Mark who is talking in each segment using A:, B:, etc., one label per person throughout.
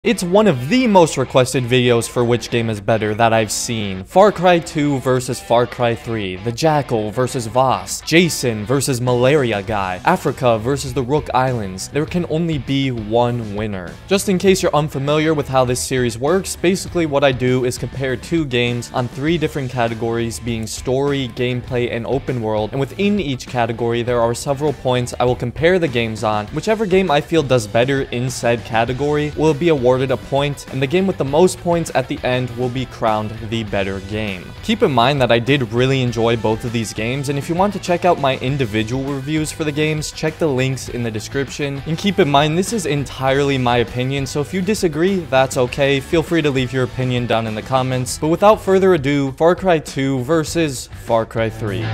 A: It's one of the most requested videos for which game is better that I've seen. Far Cry 2 versus Far Cry 3, the Jackal versus Voss, Jason versus Malaria Guy, Africa versus the Rook Islands. There can only be one winner. Just in case you're unfamiliar with how this series works, basically what I do is compare two games on three different categories, being story, gameplay, and open world, and within each category there are several points I will compare the games on. Whichever game I feel does better in said category will be awarded a point, and the game with the most points at the end will be crowned the better game. Keep in mind that I did really enjoy both of these games, and if you want to check out my individual reviews for the games, check the links in the description. And keep in mind, this is entirely my opinion, so if you disagree, that's okay. Feel free to leave your opinion down in the comments. But without further ado, Far Cry 2 versus Far Cry 3.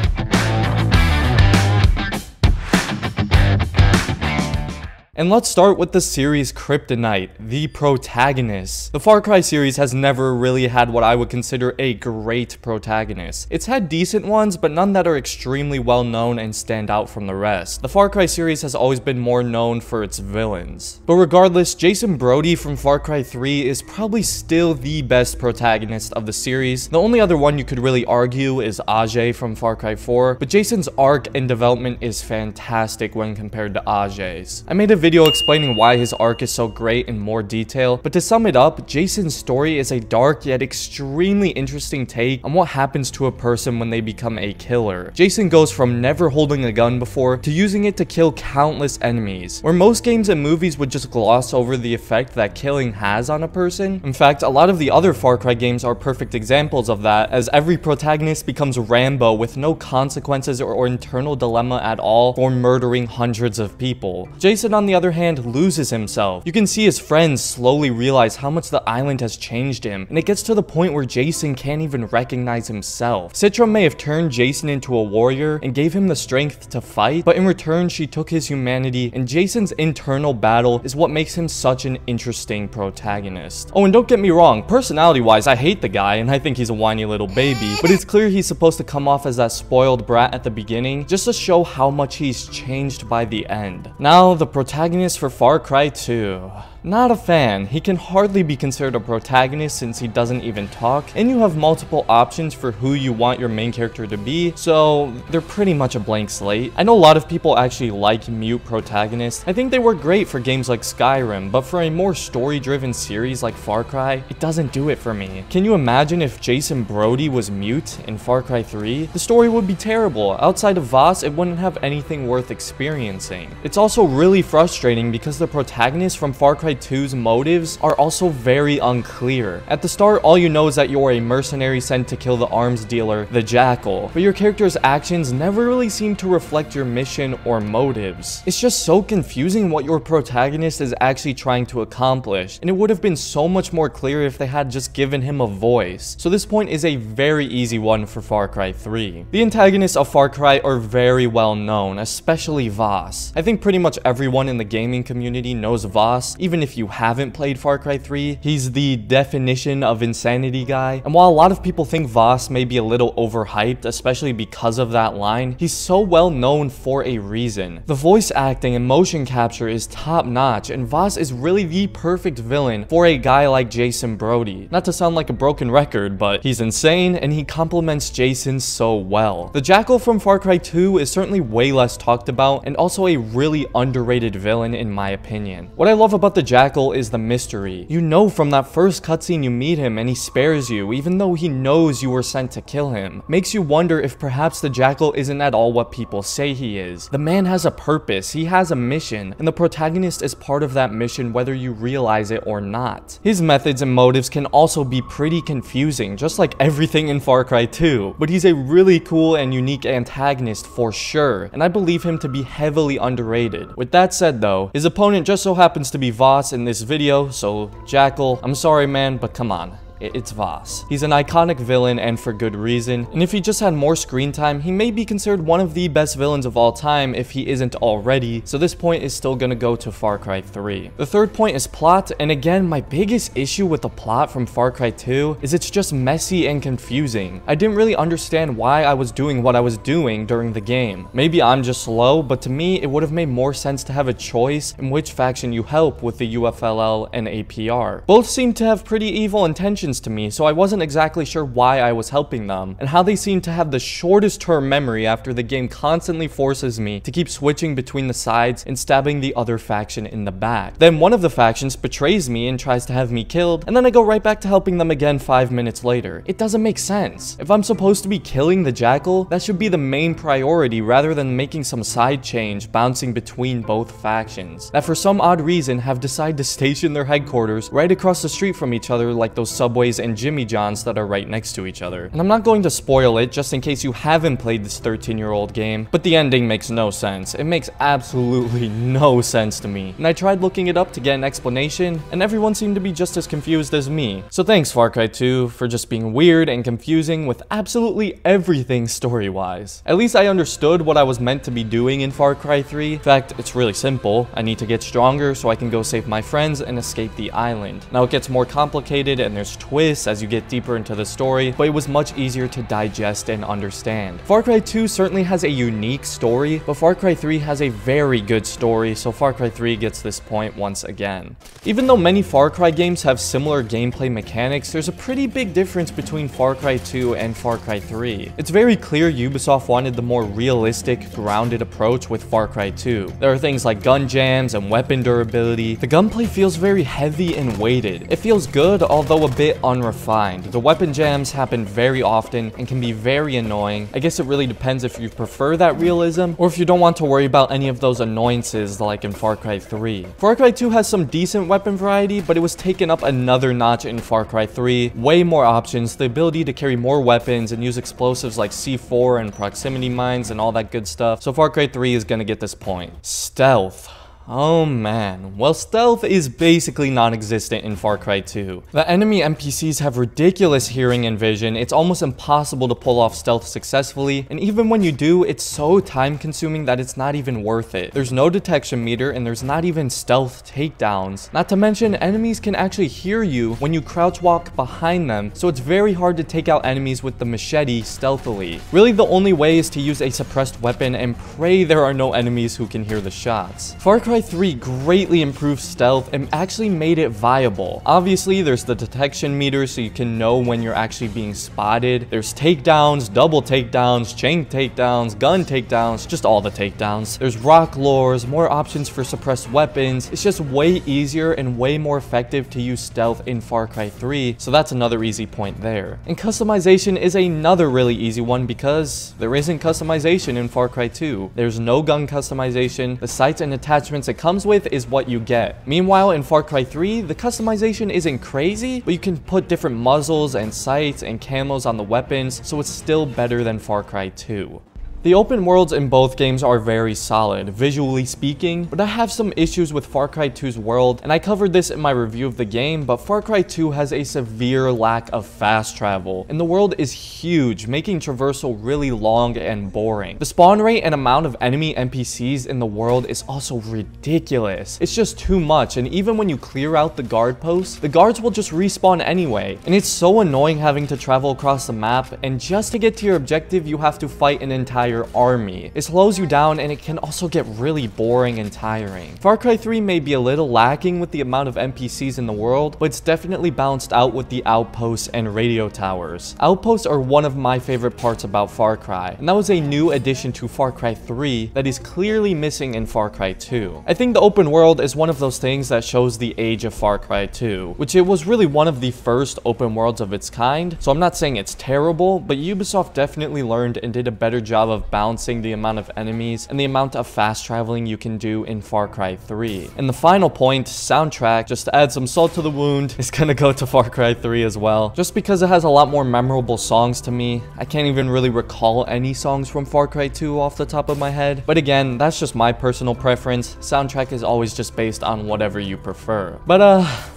A: And let's start with the series' kryptonite, the protagonist. The Far Cry series has never really had what I would consider a great protagonist. It's had decent ones, but none that are extremely well known and stand out from the rest. The Far Cry series has always been more known for its villains. But regardless, Jason Brody from Far Cry 3 is probably still the best protagonist of the series. The only other one you could really argue is Ajay from Far Cry 4, but Jason's arc and development is fantastic when compared to Ajay's. I made a video explaining why his arc is so great in more detail, but to sum it up, Jason's story is a dark yet extremely interesting take on what happens to a person when they become a killer. Jason goes from never holding a gun before to using it to kill countless enemies, where most games and movies would just gloss over the effect that killing has on a person. In fact, a lot of the other Far Cry games are perfect examples of that, as every protagonist becomes Rambo with no consequences or internal dilemma at all for murdering hundreds of people. Jason, on the other hand, loses himself. You can see his friends slowly realize how much the island has changed him, and it gets to the point where Jason can't even recognize himself. Citra may have turned Jason into a warrior and gave him the strength to fight, but in return she took his humanity, and Jason's internal battle is what makes him such an interesting protagonist. Oh, and don't get me wrong, personality-wise I hate the guy and I think he's a whiny little baby, but it's clear he's supposed to come off as that spoiled brat at the beginning just to show how much he's changed by the end. Now, the protagonist for Far Cry 2. Not a fan. He can hardly be considered a protagonist since he doesn't even talk, and you have multiple options for who you want your main character to be, so they're pretty much a blank slate. I know a lot of people actually like mute protagonists. I think they work great for games like Skyrim, but for a more story-driven series like Far Cry, it doesn't do it for me. Can you imagine if Jason Brody was mute in Far Cry 3? The story would be terrible. Outside of Voss, it wouldn't have anything worth experiencing. It's also really frustrating because the protagonist from Far Cry 2's motives are also very unclear. At the start, all you know is that you're a mercenary sent to kill the arms dealer, the Jackal, but your character's actions never really seem to reflect your mission or motives. It's just so confusing what your protagonist is actually trying to accomplish, and it would have been so much more clear if they had just given him a voice. So this point is a very easy one for Far Cry 3. The antagonists of Far Cry are very well known, especially Voss. I think pretty much everyone in the gaming community knows Voss, even if you haven't played Far Cry 3. He's the definition of insanity guy, and while a lot of people think Voss may be a little overhyped, especially because of that line, he's so well known for a reason. The voice acting and motion capture is top notch, and Voss is really the perfect villain for a guy like Jason Brody. Not to sound like a broken record, but he's insane and he complements Jason so well. The Jackal from Far Cry 2 is certainly way less talked about and also a really underrated villain in my opinion. What I love about the Jackal is the mystery. You know from that first cutscene you meet him and he spares you even though he knows you were sent to kill him. Makes you wonder if perhaps the Jackal isn't at all what people say he is. The man has a purpose, he has a mission, and the protagonist is part of that mission whether you realize it or not. His methods and motives can also be pretty confusing, just like everything in Far Cry 2, but he's a really cool and unique antagonist for sure, and I believe him to be heavily underrated. With that said though, his opponent just so happens to be Voss in this video, so Jackal, I'm sorry man, but come on. It's Voss. He's an iconic villain and for good reason, and if he just had more screen time, he may be considered one of the best villains of all time if he isn't already, so this point is still gonna go to Far Cry 3. The third point is plot, and again, my biggest issue with the plot from Far Cry 2 is it's just messy and confusing. I didn't really understand why I was doing what I was doing during the game. Maybe I'm just slow, but to me, it would have made more sense to have a choice in which faction you help with the UFLL and APR. Both seem to have pretty evil intentions to me, so I wasn't exactly sure why I was helping them, and how they seem to have the shortest term memory after the game constantly forces me to keep switching between the sides and stabbing the other faction in the back. Then one of the factions betrays me and tries to have me killed, and then I go right back to helping them again 5 minutes later. It doesn't make sense. If I'm supposed to be killing the Jackal, that should be the main priority rather than making some side change bouncing between both factions that for some odd reason have decided to station their headquarters right across the street from each other, like those Subways and Jimmy John's that are right next to each other. And I'm not going to spoil it just in case you haven't played this 13-year-old game, but the ending makes no sense. It makes absolutely no sense to me, and I tried looking it up to get an explanation, and everyone seemed to be just as confused as me. So thanks Far Cry 2 for just being weird and confusing with absolutely everything story-wise. At least I understood what I was meant to be doing in Far Cry 3. In fact, it's really simple. I need to get stronger so I can go save my friends and escape the island. Now it gets more complicated and there's twists as you get deeper into the story, but it was much easier to digest and understand. Far Cry 2 certainly has a unique story, but Far Cry 3 has a very good story, so Far Cry 3 gets this point once again. Even though many Far Cry games have similar gameplay mechanics, there's a pretty big difference between Far Cry 2 and Far Cry 3. It's very clear Ubisoft wanted the more realistic, grounded approach with Far Cry 2. There are things like gun jams and weapon durability. The gunplay feels very heavy and weighted. It feels good, although a bit unrefined. The weapon jams happen very often and can be very annoying. I guess it really depends if you prefer that realism, or if you don't want to worry about any of those annoyances like in Far Cry 3. Far Cry 2 has some decent weapon variety, but it was taken up another notch in Far Cry 3. Way more options, the ability to carry more weapons and use explosives like C4 and proximity mines and all that good stuff. So Far Cry 3 is gonna get this point. Stealth. Oh man, well stealth is basically non-existent in Far Cry 2. The enemy NPCs have ridiculous hearing and vision, it's almost impossible to pull off stealth successfully, and even when you do, it's so time consuming that it's not even worth it. There's no detection meter and there's not even stealth takedowns. Not to mention, enemies can actually hear you when you crouch walk behind them, so it's very hard to take out enemies with the machete stealthily. Really the only way is to use a suppressed weapon and pray there are no enemies who can hear the shots. Far Cry 3 greatly improved stealth and actually made it viable. Obviously, there's the detection meter so you can know when you're actually being spotted. There's takedowns, double takedowns, chain takedowns, gun takedowns, just all the takedowns. There's rock lures, more options for suppressed weapons. It's just way easier and way more effective to use stealth in Far Cry 3, so that's another easy point there. And customization is another really easy one because there isn't customization in Far Cry 2. There's no gun customization. The sights and attachments it comes with is what you get. Meanwhile, in Far Cry 3, the customization isn't crazy, but you can put different muzzles and sights and camos on the weapons, so it's still better than Far Cry 2. The open worlds in both games are very solid, visually speaking, but I have some issues with Far Cry 2's world, and I covered this in my review of the game, but Far Cry 2 has a severe lack of fast travel, and the world is huge, making traversal really long and boring. The spawn rate and amount of enemy NPCs in the world is also ridiculous. It's just too much, and even when you clear out the guard posts, the guards will just respawn anyway, and it's so annoying having to travel across the map, and just to get to your objective, you have to fight an entire army. It slows you down and it can also get really boring and tiring. Far Cry 3 may be a little lacking with the amount of NPCs in the world, but it's definitely balanced out with the outposts and radio towers. Outposts are one of my favorite parts about Far Cry, and that was a new addition to Far Cry 3 that is clearly missing in Far Cry 2. I think the open world is one of those things that shows the age of Far Cry 2, which it was really one of the first open worlds of its kind, so I'm not saying it's terrible, but Ubisoft definitely learned and did a better job of of bouncing, the amount of enemies, and the amount of fast traveling you can do in Far Cry 3. And the final point, soundtrack, just to add some salt to the wound, is gonna go to Far Cry 3 as well. Just because it has a lot more memorable songs to me. I can't even really recall any songs from Far Cry 2 off the top of my head. But again, that's just my personal preference. Soundtrack is always just based on whatever you prefer. But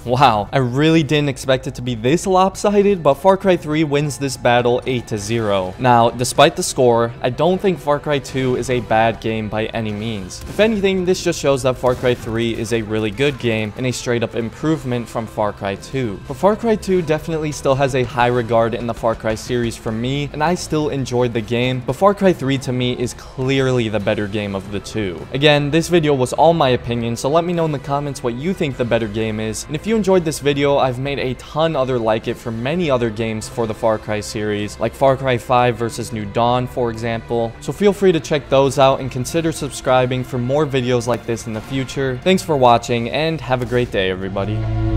A: wow, I really didn't expect it to be this lopsided, but Far Cry 3 wins this battle 8-0. Now, despite the score, I don't think Far Cry 2 is a bad game by any means. If anything, this just shows that Far Cry 3 is a really good game and a straight up improvement from Far Cry 2. But Far Cry 2 definitely still has a high regard in the Far Cry series for me, and I still enjoyed the game, but Far Cry 3 to me is clearly the better game of the two. Again, this video was all my opinion, so let me know in the comments what you think the better game is, and if you enjoyed this video, I've made a ton other like it for many other games for the Far Cry series, like Far Cry 5 vs New Dawn, for example, so feel free to check those out and consider subscribing for more videos like this in the future. Thanks for watching, and have a great day, everybody.